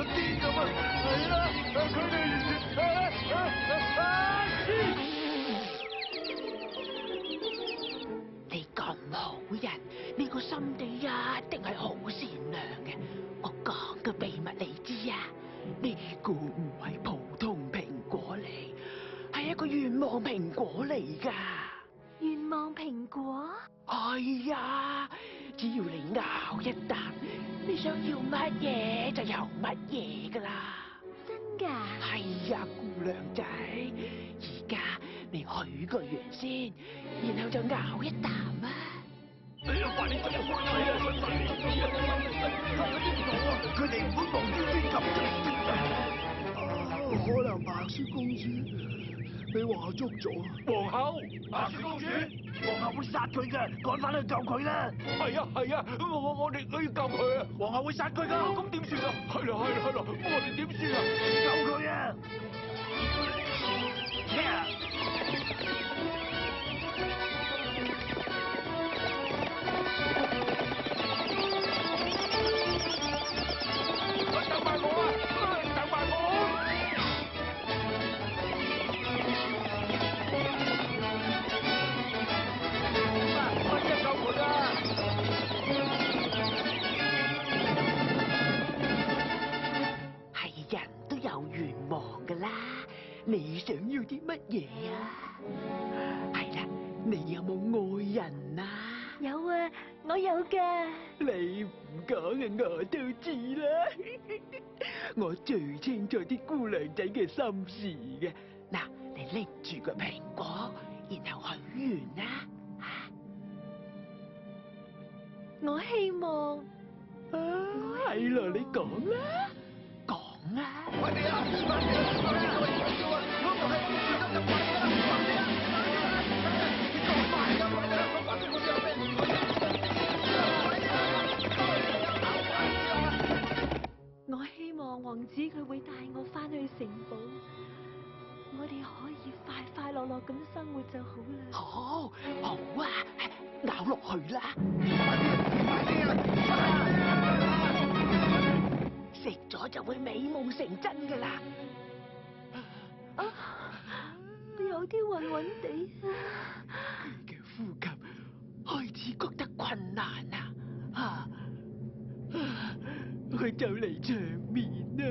癲咁啊！係啊，佢哋你咁好人，你個心地一定係好善良嘅。我講個秘密你知啊，呢個唔係普通蘋果嚟，係一個願望蘋果嚟㗎。願望蘋果？係啊，只要你咬一啖，你想要乜嘢就有乜嘢㗎啦。真㗎？係啊，姑娘仔，而家你許個願先，然後就咬一啖啊！哎呀，快啲做啊！係啊，快啲做啊！佢哋唔會望住邊咁可能白雪公主俾話捉咗。皇后，白雪公主，皇后會殺佢嘅，趕翻去救佢啦！係啊，我哋都要救佢啊！皇后會殺佢噶，咁點算啊？係啦，我哋點算啊？救佢啊！咩啊？等埋我啊！等埋我！快啲救佢啊！係人都有願望㗎啦，你想要啲乜嘢啊？係啦，你有冇愛人啊？有啊，我有㗎。你唔講啊，我都知啦。我最清楚啲姑娘仔嘅心事嘅。嗱，你拎住個蘋果，然後許願啦。我希望係咯，你講啦，講啊！快啲啊！快啲啊！我哋要啊！我係小心就快啲啦！快啲啊！你咁快㗎？我快啲好似有咩？我希望王子佢會帶我翻去城堡，我哋可以快快樂樂咁生活就好啦。好啊，咬落去啦！食咗就會美夢成真㗎啦！有啲暈暈地。佢嘅呼吸開始覺得困難啦，佢就嚟長眠啦。